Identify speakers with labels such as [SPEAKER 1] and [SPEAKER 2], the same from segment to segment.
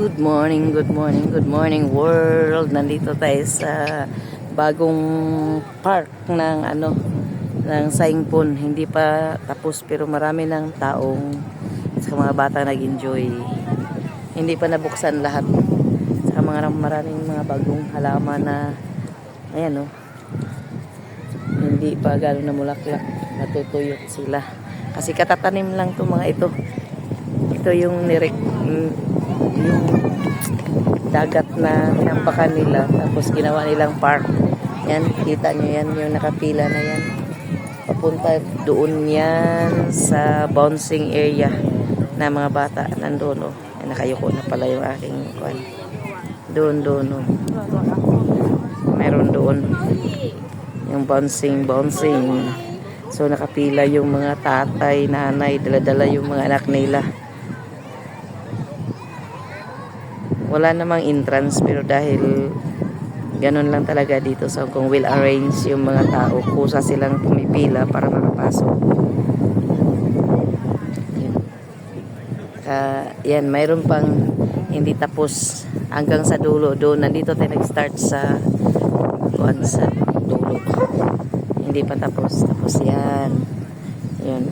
[SPEAKER 1] Good morning, good morning, good morning world. Nandito tayo sa bagong park ng ng Saingpon. Hindi pa tapos pero marami ng taong sa mga bata nag-enjoy. Hindi pa nabuksan lahat. Sa maraming mga bagong halaman na ayan hindi pa gano'n namulaklak, natutuyot sila. Kasi katatanim lang 'to mga ito. Ito yung yung dagat na tinampakan nila tapos ginawa nilang park. Yan, kita nyo yan, yung nakapila na yan. Papunta doon yan sa bouncing area na mga bata. Nandun ay, nakayuko na pala yung aking kuwan. Doon meron doon yung bouncing. So nakapila yung mga tatay, nanay, dala-dala yung mga anak nila. Wala namang entrance pero dahil ganun lang talaga dito sa Hong Kong, will arrange yung mga tao, kusa silang pumipila para makapasok. Yan, mayroon pang hindi tapos hanggang sa dulo doon. Nandito tayo nag-start sa dulo. Hindi pa tapos yan. Yun.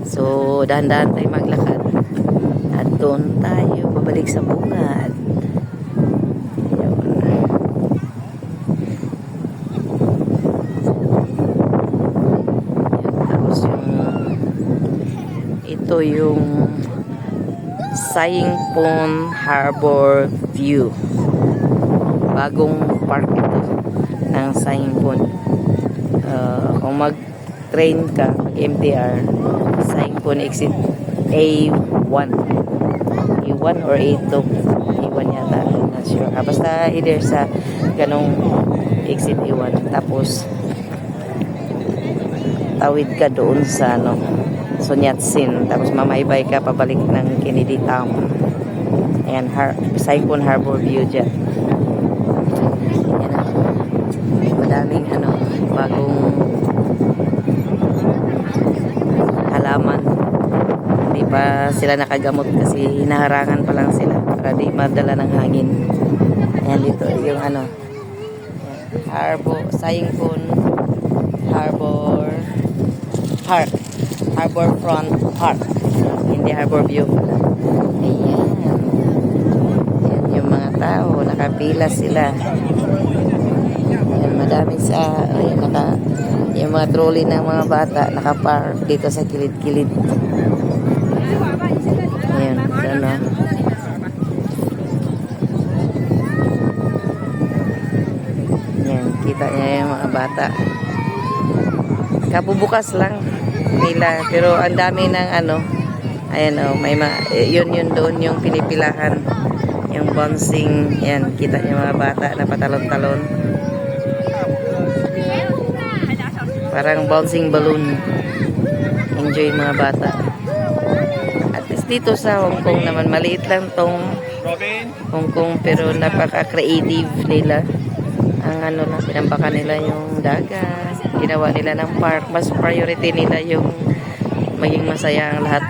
[SPEAKER 1] So dahan-dahan tayo maglakad at doon tayo babalik sa bungad. Ito yung Saingpon Harbor View. Bagong park ito ng Saingpon. Kung mag-train ka, mag-MTR, Saingpon exit A1. A1 or A2. A1 yata. I'm not sure. Basta either sa ganong exit A1. Tapos tawid ka doon sa Sun Yat-sen, tapos mamaybay ka pabalik ng Kennedy Town. Ayan, Saingpon Harbor View dyan. Ayan, madaming bagong halaman. Hindi pa sila nakagamot kasi hinaharangan pa lang sila para di madala ng hangin. Ayan, dito yung Saingpon Harbor Park. Harborfront Park. Hindi Harbor View pala. Ayan. Ayan yung mga tao. Nakapila sila. Ayan, madami yung mga trolley ng mga bata nakapark dito sa kilid-kilid. Ayan. Ayan. Kita niya yung mga bata. Kabubukas lang nila pero ang dami ng ayan may yun doon yung pinipilahan yung bouncing. Yan, kita niyo mga bata na patalon-talon, parang bouncing balloon. Enjoy mga bata. At least dito sa Hong Kong naman, maliit lang tong Hong Kong pero napaka-creative nila. Ang lang, pinampakan nila yung dagat, ginawa nila ng park. Mas priority nila yung maging masaya ang lahat,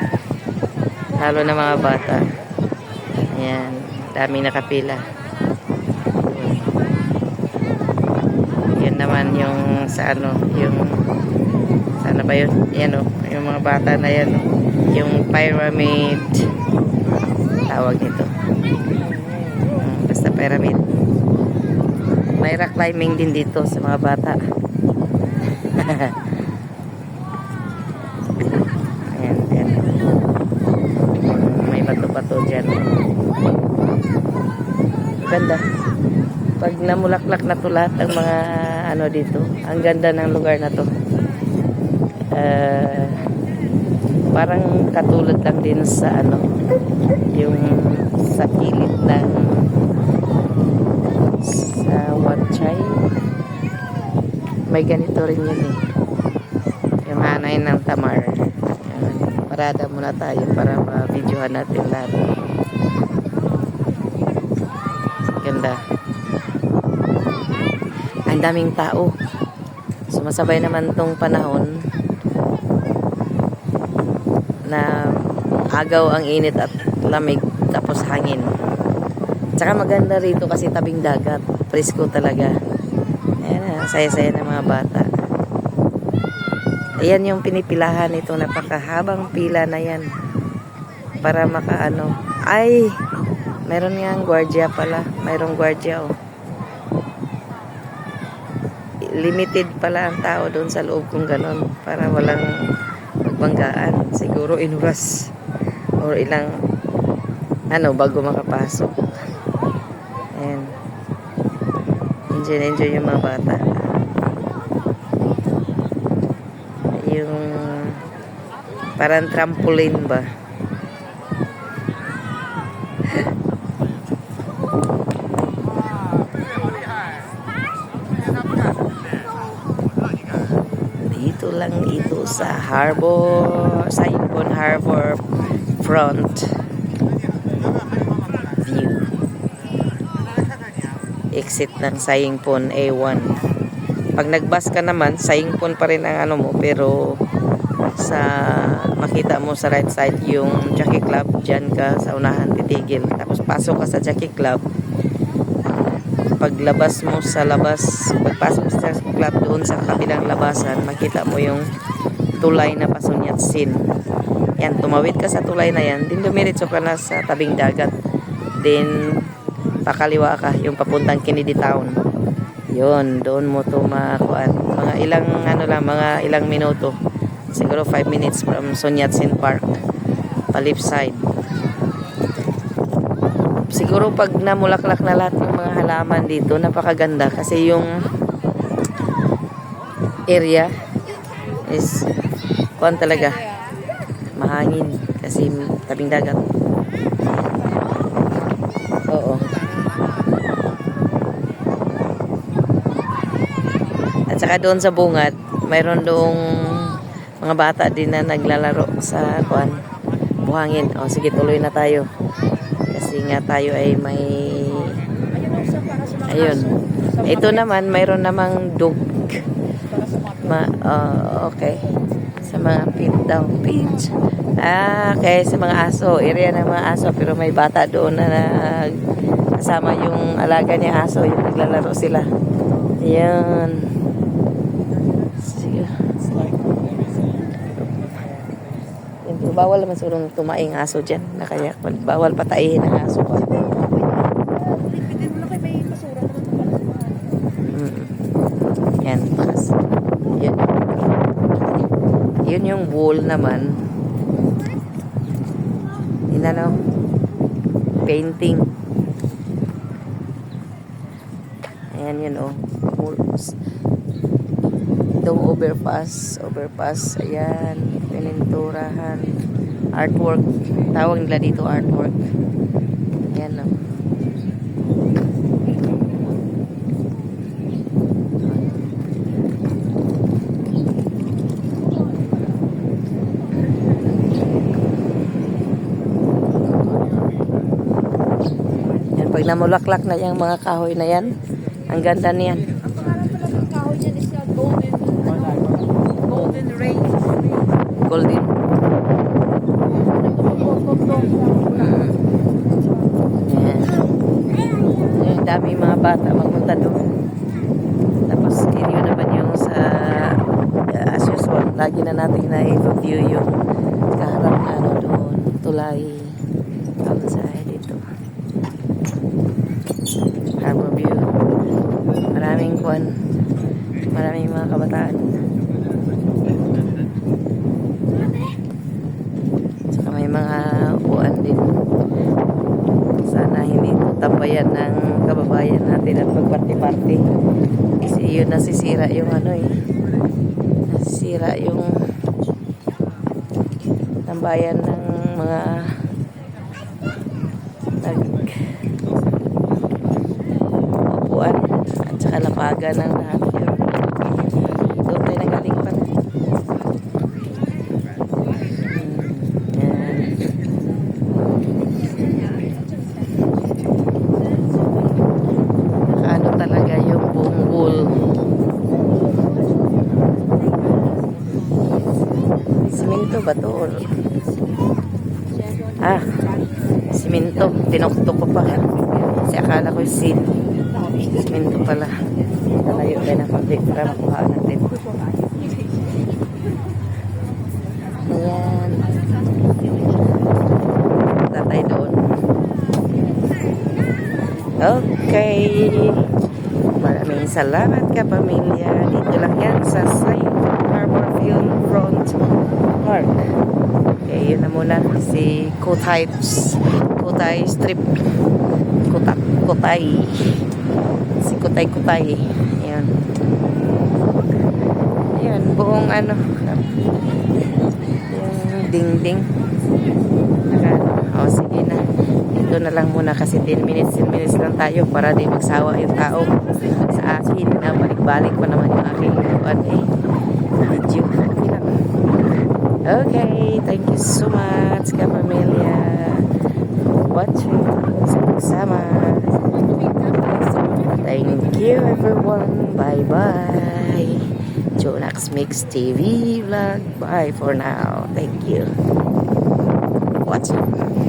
[SPEAKER 1] lalo na mga bata. Ayan, daming nakapila. Yan naman yung yung sana ba yun? Yan yung mga bata na yan, yung pyramid tawag nito. Basta pyramid. May rock climbing din dito sa mga bata. Ayan. May bato-bato dyan. Ganda. Pag namulaklak na to lahat ang mga dito, ang ganda ng lugar na to. Parang katulad lang din sa yung sa kilid ng sa Wat Chai. May ganito rin yun yung hanay ng Tamar. Parada muna tayo para ma-videohan natin lahat. Ganda. Ang daming tao. Sumasabay naman tong panahon na agaw ang init at lamig tapos hangin. Tsaka maganda rito kasi tabing dagat. Presko talaga. Ayan, saya-saya ng mga bata. Ayan yung pinipilahan ito. Napakahabang pila na yan. Para makaano. Ay! Meron nga ang gwardiya pala. Mayroong gwardiya oh. Limited pala ang tao doon sa loob kung ganon. Para walang magbanggaan. Siguro inuras. Or ilang bago makapasok. Ayan. Enjoy yung mga bata. Yung parang trampoline ba? Dito lang ito sa harbor, sa Yukon Harbor front view. Exit ng Sayingpon A1. Pag nagbus ka naman, Sayingpon pa rin ang mo, pero sa makita mo sa right side yung Jockey Club, dyan ka sa unahan titigil. Tapos pasok ka sa Jockey Club. Paglabas mo sa labas, pagpasok sa club doon sa kabilang labasan, makita mo yung tulay na Pasunyatsin. Yan, tumawid ka sa tulay na yan, din dumiritso ka na sa tabing dagat. Then pakaliwa ka, yung papuntang Kennedy Town. Yun, doon mo to makuan. Mga ilang mga ilang minuto. Siguro 5 minutes from Sunyatsin Park. Pa left side. Siguro pag namulaklak na lahat ng mga halaman dito, napakaganda kasi yung area is kuan talaga. Mahangin kasi tabing dagat. Oo. At saka doon sa bungad, mayroon doong mga bata din na naglalaro sa kuan, buhangin. O sige, tuloy na tayo. Kasi nga tayo ay may ayun. Ito naman, mayroon namang dog. Okay. Sa mga pit daw. Pitch. Okay. Sa mga aso. Area ng mga aso. Pero may bata doon na kasama yung alaga niya aso. Yung naglalaro sila. Ayan. Sige. Bawal naman siguro tumaing aso dyan. Kaya bawal pataihin ang aso ko. Yan. Yan. Yun yung wall naman. Painting. Ayan yun oh. Walls. Itong overpass, ayan, pininturahan, artwork, tawag nila dito artwork, ayan o. Yan, pag namulaklak na yung mga kahoy na yan, ang ganda niyan.
[SPEAKER 2] Ang pangalan pala ng kahoy dyan is Golden Rain.
[SPEAKER 1] Golden. Yan. Yung dami mga bata magpunta doon. Tapos yun naman yung sa as usual, lagi na natin na-view yung kaharap na doon. Tulay. Outside dito. Harbor view. Maraming mga kabataan. Saka may mga upuan din. Sana hindi ito tambayan ng kababayan natin at magparty-party. Kasi yun nasisira yung nasisira yung tambayan ng mga upuan at saka lapagan ng lahat. Doon tayo nagaling pala. Nakaano talaga yung buong wall. Simento ba to? Simento. Tinuktok ko pa. Kasi Akala ko sin. Minto pala. Nalayo tayo ng konti para makuha natin. Ayan. Punta tayo doon. Okay. Maraming salamat ka, pamilya. Dito lang yan sa Harborville Front Park. Okay, yun na muna. Si Kutay Strip. Kutay. Si Kutay. Ayan. Ayan, buong ano. Yung ding-ding. O, sige na. Ito na lang muna kasi 10 minutes lang tayo para di magsawa yung tao sa akin na balik-balik pa naman yung aking video. Okay lang. Okay, thank you so much kapamilya for watching sa pagsama. Thank you everyone. Bye-bye. Jonax Mix TV vlog. Bye for now. Thank you. Watching.